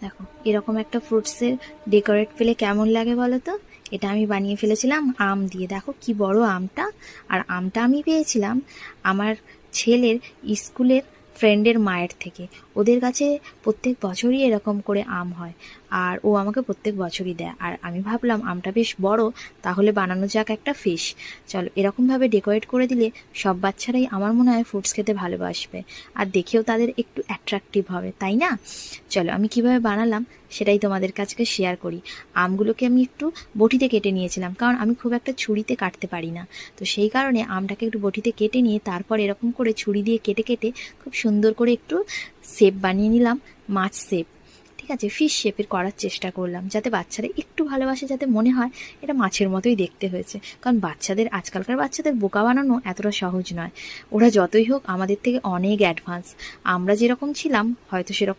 দেখো এরকম একটা ফ্রুটসের ডেকোরেট পেলে কেমন লাগে বলো তো। এটা আমি বানিয়ে ফেলেছিলাম আম দিয়ে। দেখো কি বড় আমটা। আর আমটা আমি পেয়েছিলাম আমার ছেলের স্কুলের ফ্রেন্ডের মায়ের থেকে। ওদের কাছে প্রত্যেক বছরই এরকম করে আম হয়, আর ও আমাকে প্রত্যেক বছরই দেয়। আর আমি ভাবলাম আমটা বেশ বড়, তাহলে বানানো যাক একটা ফিশ। চলো এরকমভাবে ডেকোরেট করে দিলে সব বাচ্চারাই আমার মনে হয় ফ্রুটস খেতে ভালোবাসবে, আর দেখেও তাদের একটু অ্যাট্রাকটিভ হবে, তাই না? চলো আমি কিভাবে বানালাম সেটাই তোমাদের কাছে শেয়ার করি। আমগুলোকে আমি একটু বটিতে কেটে নিয়েছিলাম, কারণ আমি খুব একটা ছুরিতে কাটতে পারি না। তো সেই কারণে আমটাকে একটু বটিতে কেটে নিয়ে তারপর এরকম করে ছুরি দিয়ে কেটে কেটে খুব সুন্দর করে একটু শেপ বানিয়ে নিলাম, মাছ শেপ। ঠিক আছে, ফিশ শেপের করার চেষ্টা করলাম, যাতে বাচ্চারা একটু ভালোবাসে, যাতে মনে হয় এটা মাছের মতোই দেখতে হয়েছে। কারণ বাচ্চাদের, আজকালকার বাচ্চাদের বোকা বানানো এতটা সহজ নয়। ওরা যতই হোক আমাদের থেকে অনেক অ্যাডভান্স। আমরা যেরকম ছিলাম হয়তো সেরকম